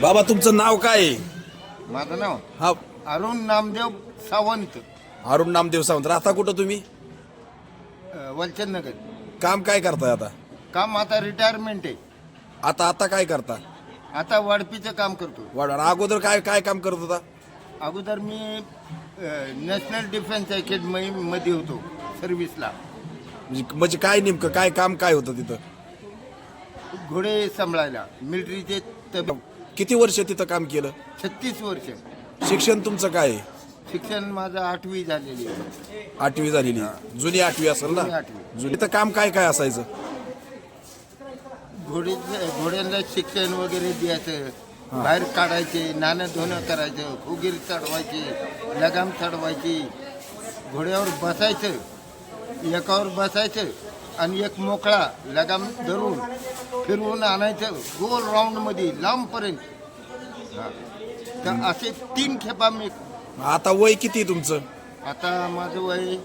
बाबा तुमचं नाव काय आहे? माझं नाव हा, अरुण नामदेव सावंत, अरुण नामदेव सावंत. राहता कुठं तुम्ही? वलचंद नगर. काम काय करताय आता? काम आता रिटायरमेंट आहे. आता आता काय करता? आता वाढपीचं काम करतो. वाढ अगोदर काय काय काम करत होता? अगोदर मी नॅशनल डिफेन्स अकॅडमी मध्ये होतो सर्व्हिसला. म्हणजे काय नेमकं काय काम काय होतं तिथं? घोडे सांभाळायला मिलिटरीचे. किती वर्ष तिथं काम केलं? 36 वर्ष. शिक्षण तुमचं काय आहे? शिक्षण माझं 8वी झालेली आहे. 8वी झालेली. जुनी 8वी असेल ना? जुनी 8वी. जुनी. तर काम काय काय असायचं? घोड्यांना शिक्षण वगैरे द्यायचं, बाहेर काढायचे, नाणं धुणं करायचं, फुगीर चढवायची, लगाम चढवायची, घोड्यावर बसायचं, एकावर बसायचं आणि एक मोकळा लगाम धरून फिरवून आणायचं गोल राऊंडमध्ये लांबपर्यंत. तर असे 3 खेपा मी. आता वय किती आहे तुमचं? आता माझं वय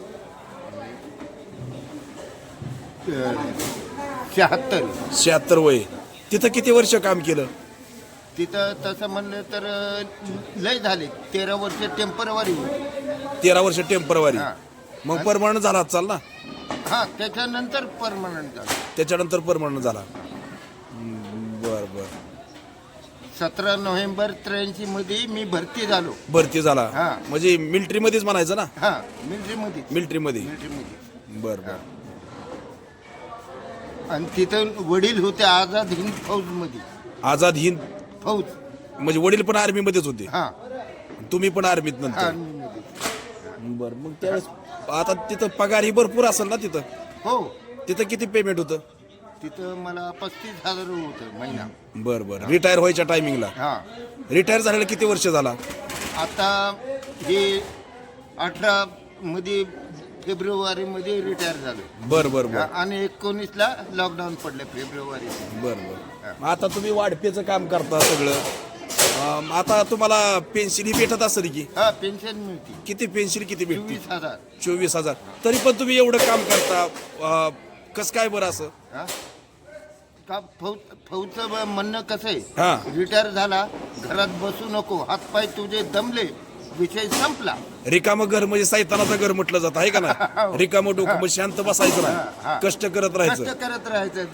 76. 76 वय. तिथं किती वर्ष काम केलं? तिथं तसं म्हणलं तर लय झाले. 13 वर्ष टेम्परवारी होती. 13 वर्ष टेम्परवारी. हा. मग परमनंट झाला चाल ना? हा, त्याच्यानंतर परमनंट झालं. त्याच्यानंतर परमनंट झाला. बर बर. 17 नोव्हेंबर 83 मध्ये मी भरती झालो. भरती झाला. हा. म्हणजे मिलिटरी मध्येच म्हणायचं ना? हा, मिलिटरीमध्ये. मिलिटरी मध्ये. मिलिटरीमध्ये. बर बर. आणि तिथं वडील होते आझाद हिंद फौज मध्ये. आझाद हिंद फौज. म्हणजे वडील पण आर्मी मध्येच होते? हा, तुम्ही पण आर्मीत नंतर? आर्मीमध्ये. बर. मग त्यावेळेस आता तिथं पगार ही भरपूर असेल ना तिथं? हो, तिथं किती पेमेंट होतं? तिथं मला 35,000 होतं महिना. बर बर. रिटायर व्हायच्या टायमिंगला? हा. रिटायर झालेला किती वर्ष झाला? आता हे 18 मध्ये फेब्रुवारी मध्ये रिटायर झालो. बर बर बर. आणि 19ला लॉकडाऊन पडलं फेब्रुवारी. बर बर. आता तुम्ही वाढपेचं काम करता सगळं. आता तुम्हाला पेन्शन ही भेटत असेल की? हा, पेन्शन मिळते. किती पेन्शन किती भेटते? 24,000. 24,000. तरी पण तुम्ही एवढं काम करता, कसं काय बरं असं? हा? का फौजचं म्हणणं कसं हा. आहे, रिटायर झाला घरात बसू नको, हातपाय तुझे दमले, विषय संपला. रिकामं घर म्हणजे सैतानाचं घर म्हटलं जातं आहे का ना? रिकामं डोकं म्हणजे शांत बसायचं हा, ना, हा. कष्ट करत राहायचं. कष्ट करत राहायचं.